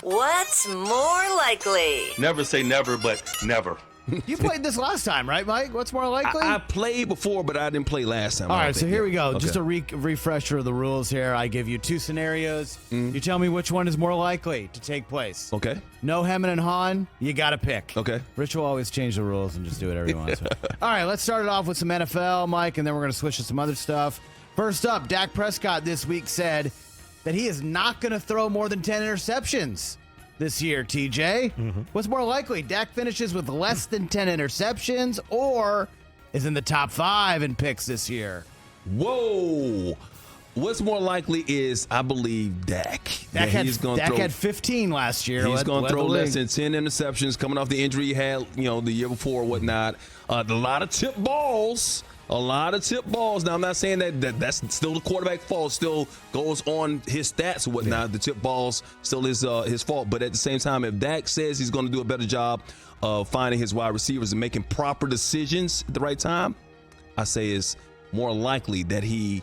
What's more likely? Never say never, but never. You played this last time, right, Mike? What's more likely? I played before, but I didn't play last time. All right, so here we go. Okay. Just a refresher of the rules here. I give you two scenarios. You tell me which one is more likely to take place. Okay. No hemming and hawing. You got to pick. Okay. Rich will always change the rules and just do whatever he wants. All right, let's start it off with some NFL, Mike, and then we're going to switch to some other stuff. First up, Dak Prescott this week said that he is not going to throw more than 10 interceptions this year, TJ. What's more likely? Dak finishes with less than 10 interceptions or is in the top 5 in picks this year? Whoa. What's more likely is, I believe, Dak. Dak had 15 last year. He's going to throw less than 10 interceptions coming off the injury he had, the year before or whatnot. A lot of tip balls. Now, I'm not saying that's still the quarterback's fault. Still goes on his stats or whatnot. Yeah. The tip balls still is his fault. But at the same time, if Dak says he's going to do a better job of finding his wide receivers and making proper decisions at the right time, I say it's more likely that he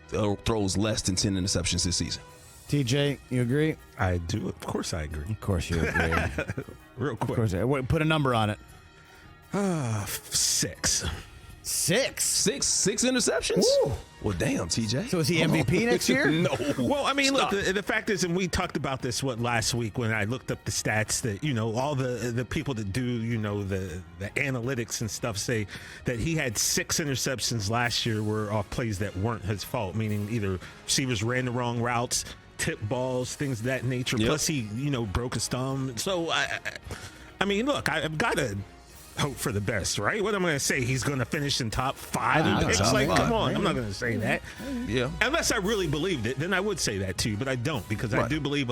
throws less than 10 interceptions this season. TJ, you agree? I do. Of course I agree. Of course you agree. Real quick. Of course. Put a number on it. 6. Six interceptions? Woo. Well, damn, TJ. So is he MVP next year? No. Well, I mean, look, the fact is, and we talked about this, last week when I looked up the stats that, all the people that do, the analytics and stuff say that he had 6 interceptions last year were off plays that weren't his fault, meaning either receivers ran the wrong routes, tip balls, things of that nature. Yep. Plus he, broke his thumb. So, I mean, look, I've got to hope for the best, right? What am I going to say? He's going to finish in top 5 in picks? Come on. I'm not going to say that. Yeah. Unless I really believed it, then I would say that too, but I don't because I do believe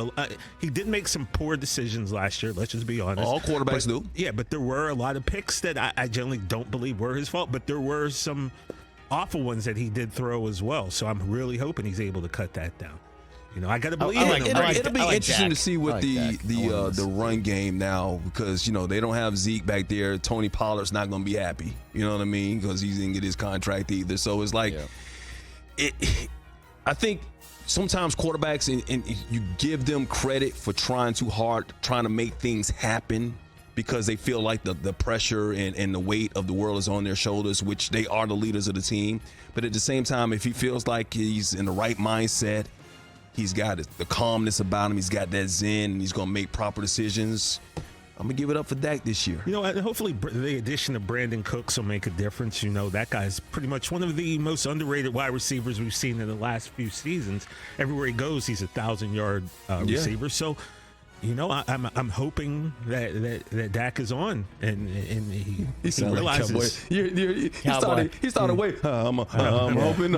he did make some poor decisions last year. Let's just be honest. All quarterbacks do. Yeah, but there were a lot of picks that I generally don't believe were his fault, but there were some awful ones that he did throw as well. So I'm really hoping he's able to cut that down. I got to believe in him. It'll be interesting to see with the run game now because, they don't have Zeke back there. Tony Pollard's not going to be happy. You know what I mean? Because he didn't get his contract either. So it's like, I think sometimes quarterbacks, and you give them credit for trying too hard, trying to make things happen because they feel like the pressure and the weight of the world is on their shoulders, which they are the leaders of the team. But at the same time, if he feels like he's in the right mindset, he's got the calmness about him. He's got that zen, and he's going to make proper decisions. I'm going to give it up for Dak this year. Hopefully the addition of Brandon Cooks will make a difference. That guy's pretty much one of the most underrated wide receivers we've seen in the last few seasons. Everywhere he goes, he's a 1,000-yard receiver. So, I'm hoping that Dak is on and he realizes. He started wait. I'm hoping.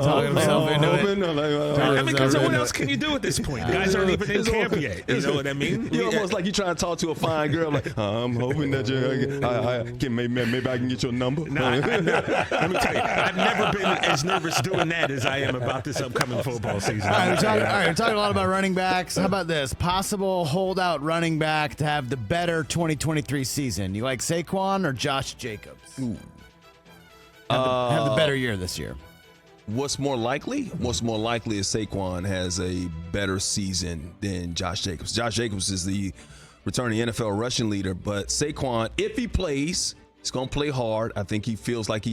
Because what else can you do at this point? Guys aren't even in camp yet. You know what I mean? You're almost like you're trying to talk to a fine girl. Like, I'm hoping that maybe I can get your number. Let me tell you, I've never been as nervous doing that as I am about this upcoming football season. All right, we're talking a lot about running backs. How about this? Possible holdout running back to have the better 2023 season. You like Saquon or Josh Jacobs? Have the better year this year. What's more likely? What's more likely is Saquon has a better season than Josh Jacobs. Josh Jacobs is the returning NFL rushing leader, but Saquon, if he plays, he's going to play hard. I think he feels like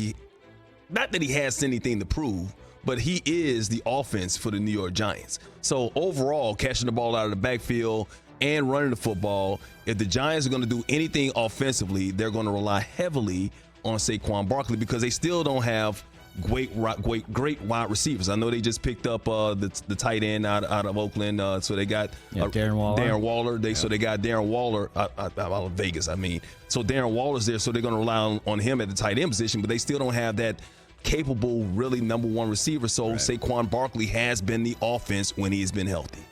not that he has anything to prove, but he is the offense for the New York Giants. So overall, catching the ball out of the backfield and running the football, if the Giants are going to do anything offensively, they're going to rely heavily on Saquon Barkley because they still don't have great wide receivers. I know they just picked up the tight end out of Oakland, so they got Darren Waller. So they got Darren Waller out of Vegas. So Darren Waller's there, so they're going to rely on him at the tight end position, but they still don't have that capable, really number one receiver. So Saquon Barkley has been the offense when he has been healthy.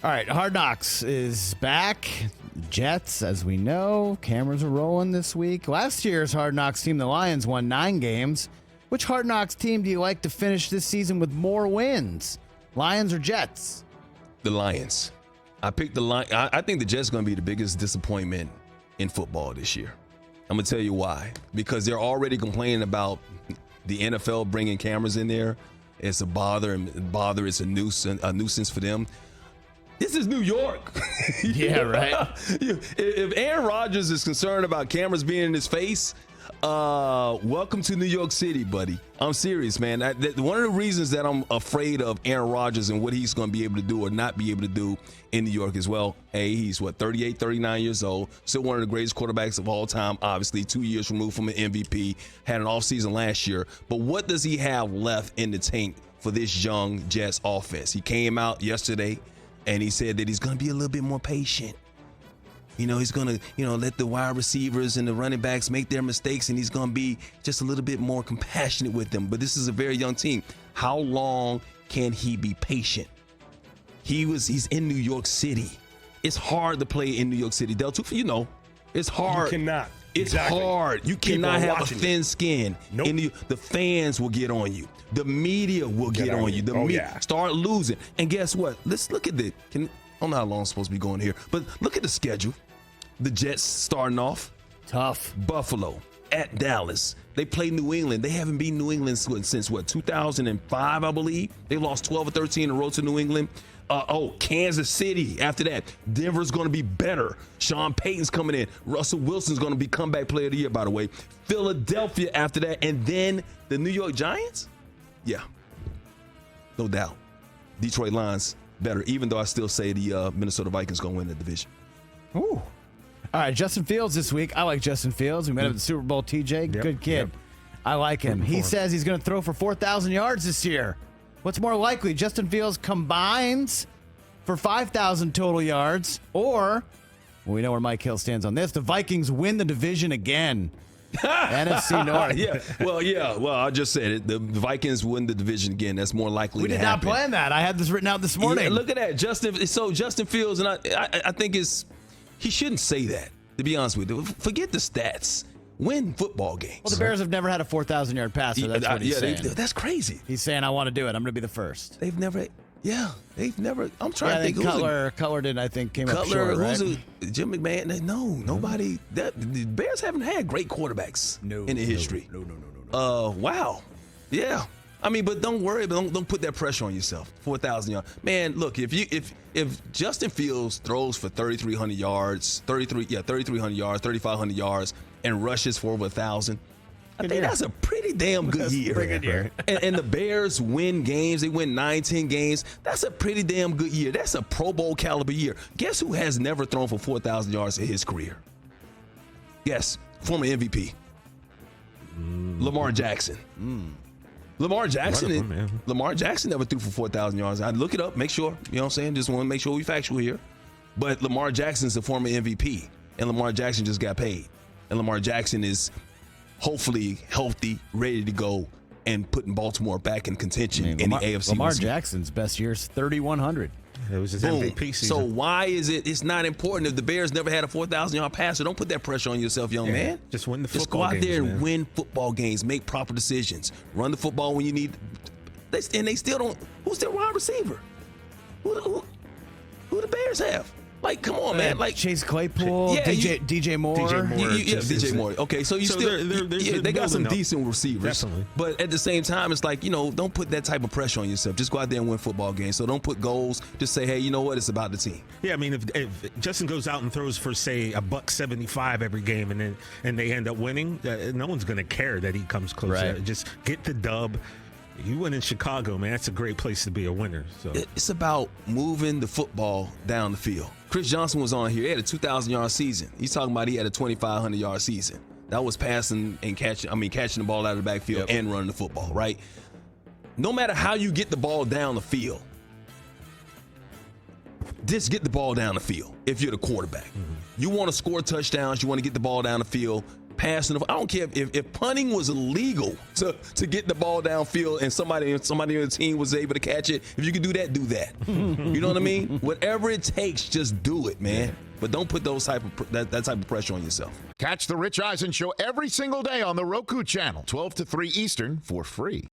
All right, Hard Knocks is back. Jets, as we know, cameras are rolling this week. Last year's Hard Knocks team, the Lions, won 9 games. Which Hard Knocks team do you like to finish this season with more wins, Lions or Jets? The Lions. I picked the Lions. I think the Jets are going to be the biggest disappointment in football this year. I'm going to tell you why. Because they're already complaining about the NFL bringing cameras in there. It's a bother. It's a nuisance for them. This is New York. Yeah, right. If Aaron Rodgers is concerned about cameras being in his face, welcome to New York City, buddy. I'm serious, man. One of the reasons that I'm afraid of Aaron Rodgers and what he's going to be able to do or not be able to do in New York as well. Hey, he's 38, 39 years old, still one of the greatest quarterbacks of all time, obviously 2 years removed from an MVP, had an offseason last year. But what does he have left in the tank for this young Jets offense? He came out yesterday and he said that he's going to be a little bit more patient. He's going to, let the wide receivers and the running backs make their mistakes, and he's going to be just a little bit more compassionate with them. But this is a very young team. How long can he be patient? He's in New York City. It's hard to play in New York City. Delta, it's hard. You cannot. It's Exactly. hard. You People cannot are have a watching thin skin. Nope. The fans will get on you. The media will get on you. The media start losing. And guess what? Let's look at I don't know how long I'm supposed to be going here, but look at the schedule. The Jets starting off Tough. Buffalo at Dallas. They play New England. They haven't beaten New England since 2005, I believe. They lost 12 or 13 in a row to New England. Kansas City after that. Denver's going to be better. Sean Payton's coming in. Russell Wilson's going to be comeback player of the year, by the way. Philadelphia after that. And then the New York Giants? Yeah, no doubt. Detroit Lions better, even though I still say the Minnesota Vikings going to win the division. Ooh. All right, Justin Fields this week. I like Justin Fields. We met him at the Super Bowl, TJ. Yep, Good kid. yep. I like him. He says he's going to throw for 4,000 yards this year. What's more likely, Justin Fields combines for 5,000 total yards, or, well, we know where Mike Hill stands on this, the Vikings win the division again. NFC North. Well, I just said it. The Vikings win the division again. That's more likely We to did happen. not plan that. I had this written out this morning. Yeah, look at that. Justin Fields, and I think he shouldn't say that, to be honest with you. Forget the stats. Win football games. Well, the Bears have never had a 4,000-yard passer. That's what he's saying. That's crazy. He's saying, I want to do it. I'm going to be the first. They've never. I'm trying to think. Cutler did, I think, came up short, right? Jim McMahon? No, nobody. The Bears haven't had great quarterbacks in the history. No. Wow. Yeah. I mean, but don't worry. Don't put that pressure on yourself. 4,000 yards. Man, look, if Justin Fields throws for 3,300 yards, 3,300 yards, 3,500 yards, and rushes for over 1,000, I think that's a pretty damn good year. Pretty good year. and the Bears win games. They win 9-10 games. That's a pretty damn good year. That's a Pro Bowl caliber year. Guess who has never thrown for 4,000 yards in his career? Yes, former MVP. Lamar Jackson. Lamar Jackson never threw for 4,000 yards. I'd look it up, make sure. You know what I'm saying? Just want to make sure we factual here. But Lamar Jackson's the former MVP, and Lamar Jackson just got paid. And Lamar Jackson is hopefully healthy, ready to go, and putting Baltimore back in contention in the AFC. Lamar Jackson's best year is 3,100. It was his Boom. MVP season. So why is it's not important if the Bears never had a 4,000-yard passer? Don't put that pressure on yourself, young man. Just win the Just football go out games, there and man. win football games, make proper decisions, run the football when you need. And they still don't. Who's their wide receiver? Who the Bears have? Like, come on, man. Like Chase Claypool, DJ Moore. DJ Moore. Okay, so they got some decent receivers. Definitely. But at the same time, it's like, don't put that type of pressure on yourself. Just go out there and win football games. So don't put goals. Just say, hey, you know what? It's about the team. Yeah, I mean, if Justin goes out and throws for, say, $175 every game, and they end up winning, no one's going to care that he comes close. Right. Just get the dub. You win in Chicago, man. That's a great place to be a winner. So it's about moving the football down the field. Chris Johnson was on here. He had a 2,000-yard season. He's talking about he had a 2,500-yard season. That was passing and catching the ball out of the backfield and running the football, right? No matter how you get the ball down the field, just get the ball down the field if you're the quarterback. Mm-hmm. You want to score touchdowns. You want to get the ball down the field. Passing I don't care if punting was illegal to get the ball downfield and somebody on the team was able to catch it. If you could do that, do that. You know what I mean? Whatever it takes, just do it, man. But don't put that type of pressure on yourself. Catch the Rich Eisen Show every single day on the Roku channel, 12 to 3 Eastern, for free.